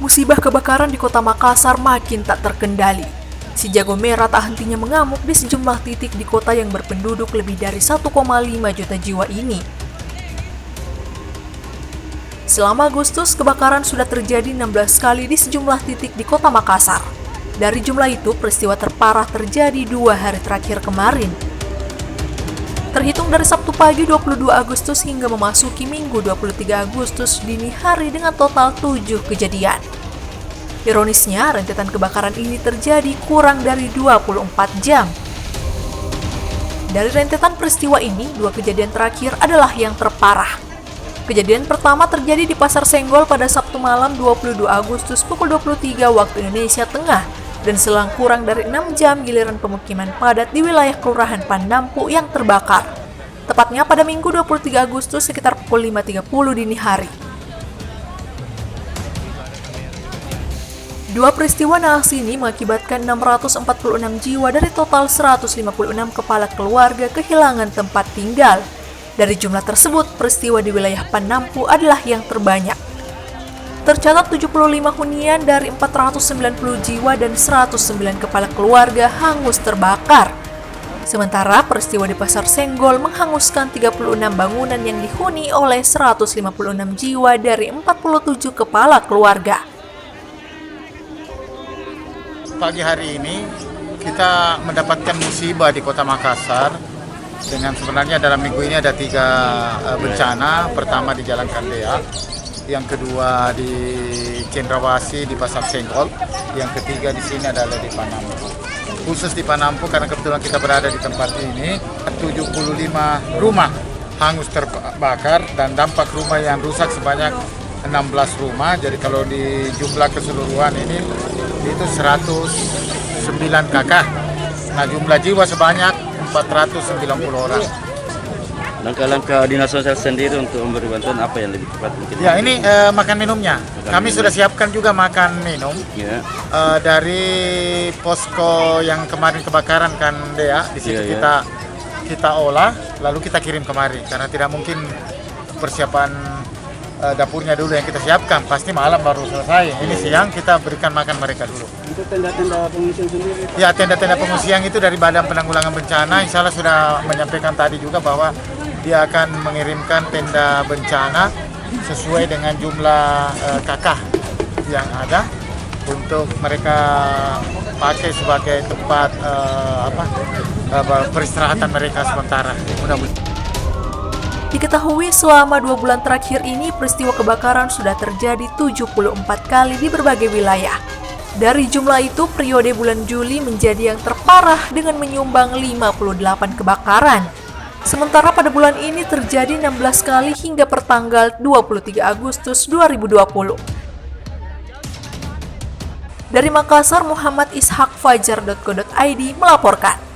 Musibah kebakaran di kota Makassar makin tak terkendali. Si jago merah tak hentinya mengamuk di sejumlah titik di kota yang berpenduduk lebih dari 1,5 juta jiwa ini. Selama Agustus, kebakaran sudah terjadi 16 kali di sejumlah titik di kota Makassar. Dari jumlah itu, peristiwa terparah terjadi 2 hari terakhir kemarin. Terhitung dari Sabtu pagi 22 Agustus hingga memasuki Minggu 23 Agustus dini hari dengan total 7 kejadian. Ironisnya, rentetan kebakaran ini terjadi kurang dari 24 jam. Dari rentetan peristiwa ini, 2 kejadian terakhir adalah yang terparah. Kejadian pertama terjadi di Pasar Senggol pada Sabtu malam 22 Agustus pukul 23 waktu Indonesia Tengah dan selang kurang dari 6 jam giliran pemukiman padat di wilayah Kelurahan Pandampu yang terbakar. Tepatnya pada Minggu 23 Agustus sekitar pukul 5.30 dini hari. 2 peristiwa naas ini mengakibatkan 646 jiwa dari total 156 kepala keluarga kehilangan tempat tinggal. Dari jumlah tersebut, peristiwa di wilayah Pandampu adalah yang terbanyak. Tercatat 75 hunian dari 490 jiwa dan 109 kepala keluarga hangus terbakar. Sementara peristiwa di Pasar Senggol menghanguskan 36 bangunan yang dihuni oleh 156 jiwa dari 47 kepala keluarga. Pagi hari ini kita mendapatkan musibah di kota Makassar. Dengan sebenarnya dalam minggu ini ada 3 bencana. Pertama di Jalan Kandea, yang kedua di Cendrawasih di Pasar Senggol, yang ketiga di sini adalah di Pandampu. Khusus di Pandampu karena kebetulan kita berada di tempat ini, 75 rumah hangus terbakar dan dampak rumah yang rusak sebanyak 16 rumah. Jadi kalau di jumlah keseluruhan ini itu 109 kakak. Nah, jumlah jiwa sebanyak 490 orang. Langkah-langkah dinas sosial sendiri untuk memberi bantuan apa yang lebih tepat mungkin? Ya, ini makan minumnya. Kami sudah siapkan juga makan minum ya. Dari posko yang kemarin kebakaran kan Dea. Di situ kita olah, lalu kita kirim kemari karena tidak mungkin persiapan dapurnya dulu yang kita siapkan. Pasti malam baru selesai. Ini siang kita berikan makan mereka dulu. Itu tenda-tenda pengungsian sendiri? Ya, tenda-tenda pengungsian itu dari Badan Penanggulangan Bencana. Insya Allah sudah menyampaikan tadi juga bahwa dia akan mengirimkan tenda bencana sesuai dengan jumlah kakak yang ada untuk mereka pakai sebagai tempat peristirahatan mereka sementara. Mudah-mudahan. Diketahui selama 2 bulan terakhir ini peristiwa kebakaran sudah terjadi 74 kali di berbagai wilayah. Dari jumlah itu, periode bulan Juli menjadi yang terparah dengan menyumbang 58 kebakaran. Sementara pada bulan ini terjadi 16 kali hingga pertanggal 23 Agustus 2020. Dari Makassar, Muhammad Ishak Fajar.co.id melaporkan.